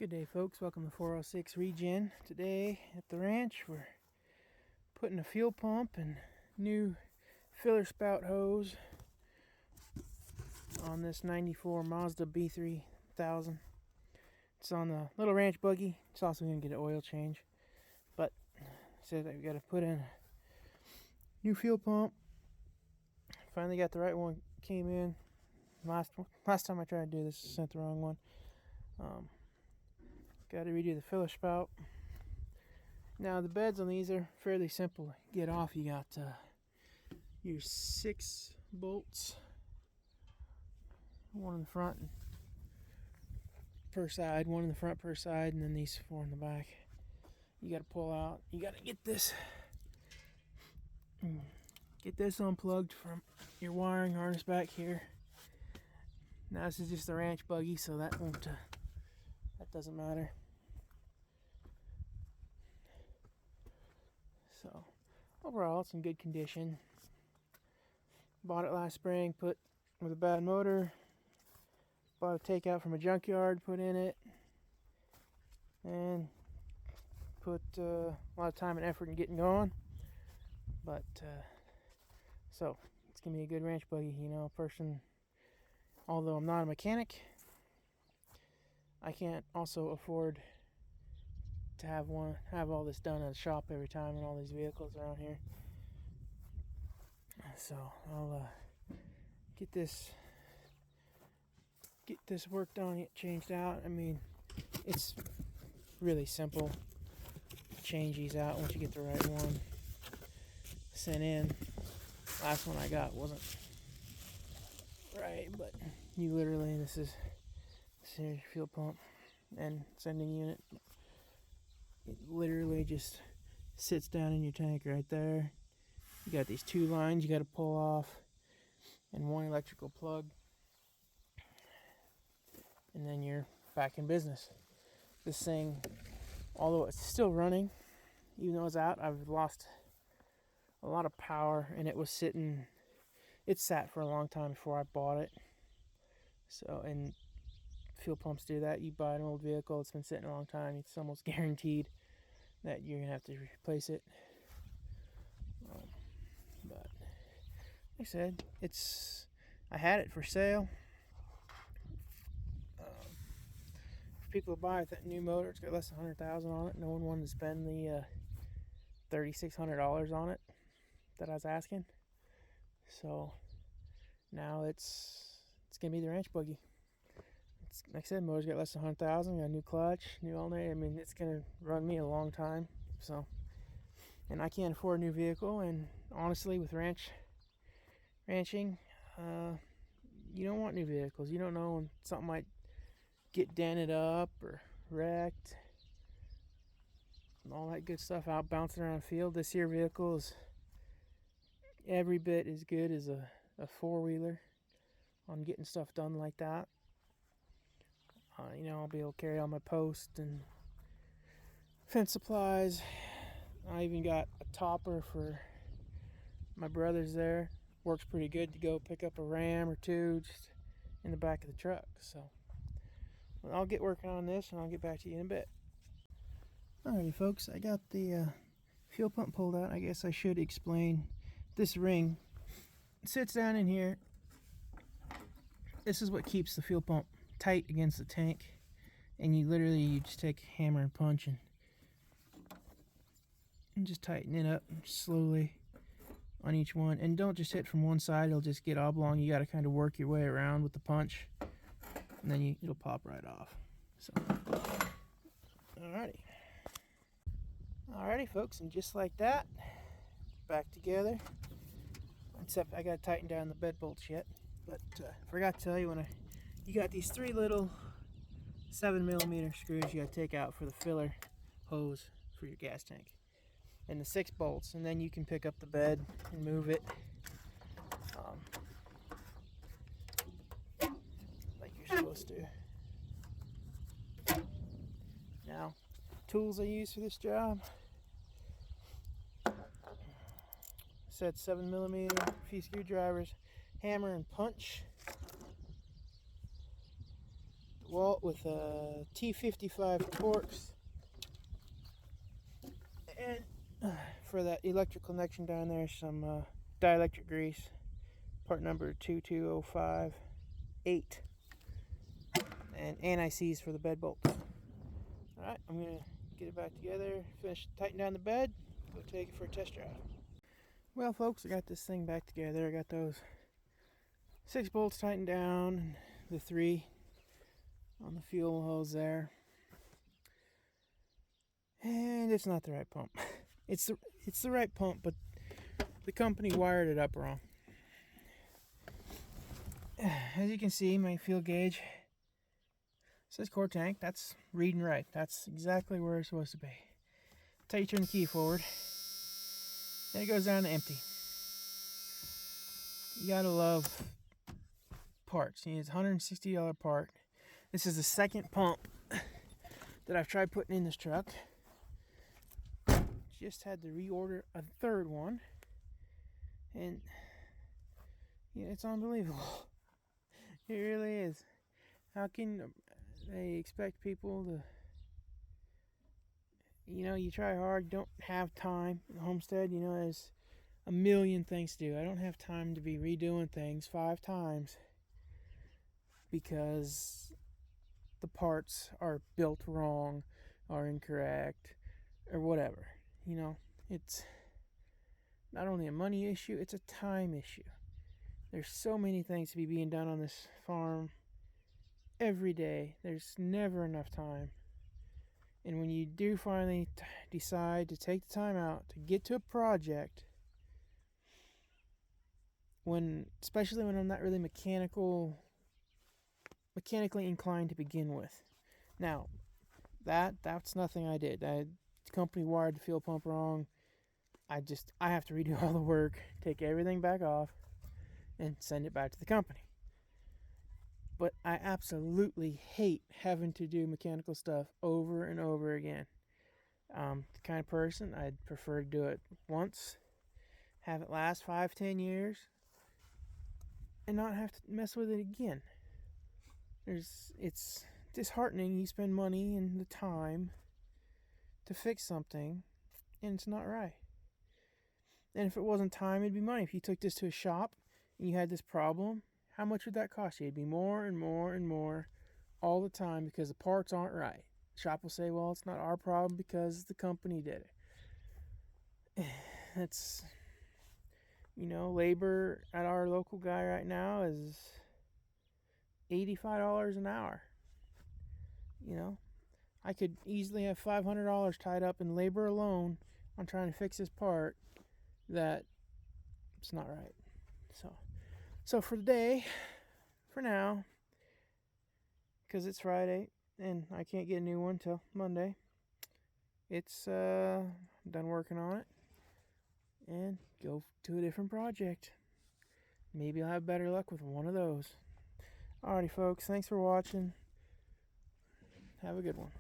Good day, folks. Welcome to 406 Regen. Today at the ranch, we're putting a fuel pump and new filler spout hose on this 94 Mazda b3000. It's on the little ranch buggy. It's also going to get an oil change. But said that we got to put in a new fuel pump. Finally got the right one. Came in. Last time I tried to do this, I sent the wrong one. Got to redo the filler spout. Now the beds on these are fairly simple to get off. You got your 6 bolts, one in the front per side, one in the front per side, and then these 4 in the back. You got to pull out. You got to get this unplugged from your wiring harness back here. Now this is just a ranch buggy, so that doesn't matter. So overall, it's in good condition. Bought it last spring, put with a bad motor. Bought a takeout from a junkyard, put in it, and put a lot of time and effort in getting going. But so it's gonna be a good ranch buggy, you know. Person, although I'm not a mechanic, I can't also afford to have all this done at a shop every time and all these vehicles around here. So I'll get this worked on, get changed out. I mean, it's really simple to change these out once you get the right one sent in. Last one I got wasn't right, but you literally, this is your fuel pump and sending unit. It literally just sits down in your tank right there. You got these 2 lines you got to pull off and 1 electrical plug, and then you're back in business. This thing, although it's still running, even though it's out, I've lost a lot of power, and it sat for a long time before I bought it. So, and fuel pumps do that. You buy an old vehicle, it's been sitting a long time, it's almost guaranteed that you're gonna have to replace it. But like I said, I had it for sale. For people to buy with that new motor, it's got less than 100,000 on it. No one wanted to spend the $3,600 on it that I was asking. So now it's gonna be the ranch buggy. It's, like I said, motor's got less than 100,000. Got a new clutch, new alternator. I mean, it's gonna run me a long time. So, and I can't afford a new vehicle. And honestly, with ranching, you don't want new vehicles. You don't know when something might get dented up or wrecked, and all that good stuff out bouncing around the field. This here vehicle is every bit as good as a 4-wheeler on getting stuff done like that. You know, I'll be able to carry all my posts and fence supplies. I even got a topper for my brother's there. Works pretty good to go pick up a ram or 2 just in the back of the truck. So I'll get working on this and I'll get back to you in a bit. Alrighty, folks, I got the fuel pump pulled out. I guess I should explain this ring. It sits down in here. This is what keeps the fuel pump tight against the tank, and you just take a hammer and punch and just tighten it up slowly on each one, and don't just hit from one side. It'll just get oblong. You got to kind of work your way around with the punch, and then it'll pop right off. So alrighty folks, and just like that, back together. Except I got to tighten down the bed bolts yet, but forgot to tell you, you got these 3 little 7mm screws you got to take out for the filler hose for your gas tank, and the 6 bolts, and then you can pick up the bed and move it like you're supposed to. Now, tools I use for this job: said 7mm, a few screwdrivers, hammer and punch. Walt with a T55 Torx. And for that electric connection down there, some dielectric grease. Part number 22058. And anti-seize for the bed bolts. Alright, I'm going to get it back together, finish tighten down the bed, go take it for a test drive. Well folks, I got this thing back together. I got those 6 bolts tightened down, and the 3 on the fuel hose there. And it's not the right pump. It's the right pump, but the company wired it up wrong. As you can see, my fuel gauge says core tank. That's reading right. That's exactly where it's supposed to be. That's how you turn the key forward. Then it goes down to empty. You gotta love parts. It's a $160 part. This is the second pump that I've tried putting in this truck. Just had to reorder a third one, and yeah, it's unbelievable. It really is. How can they expect people to, you try hard, don't have time. Homestead, there's a million things to do. I don't have time to be redoing things 5 times because the parts are built wrong or incorrect or whatever. It's not only a money issue, it's a time issue. There's so many things to be being done on this farm every day. There's never enough time. And when you do finally decide to take the time out to get to a project, especially when I'm not really mechanically inclined to begin with. Now, that's nothing I did. The company wired the fuel pump wrong. I have to redo all the work, take everything back off, and send it back to the company. But I absolutely hate having to do mechanical stuff over and over again. The kind of person I'd prefer to do it once, have it last 5-10 years, and not have to mess with it again. It's disheartening. You spend money and the time to fix something, and it's not right. And if it wasn't time, it'd be money. If you took this to a shop and you had this problem, how much would that cost you? It'd be more and more and more all the time because the parts aren't right. The shop will say, well, it's not our problem because the company did it. That's, labor at our local guy right now is $85 an hour. I could easily have $500 tied up in labor alone on trying to fix this part that it's not right. So for today, for now, because it's Friday and I can't get a new one till Monday, it's done working on it and go to a different project. Maybe I'll have better luck with one of those. Alrighty folks, thanks for watching. Have a good one.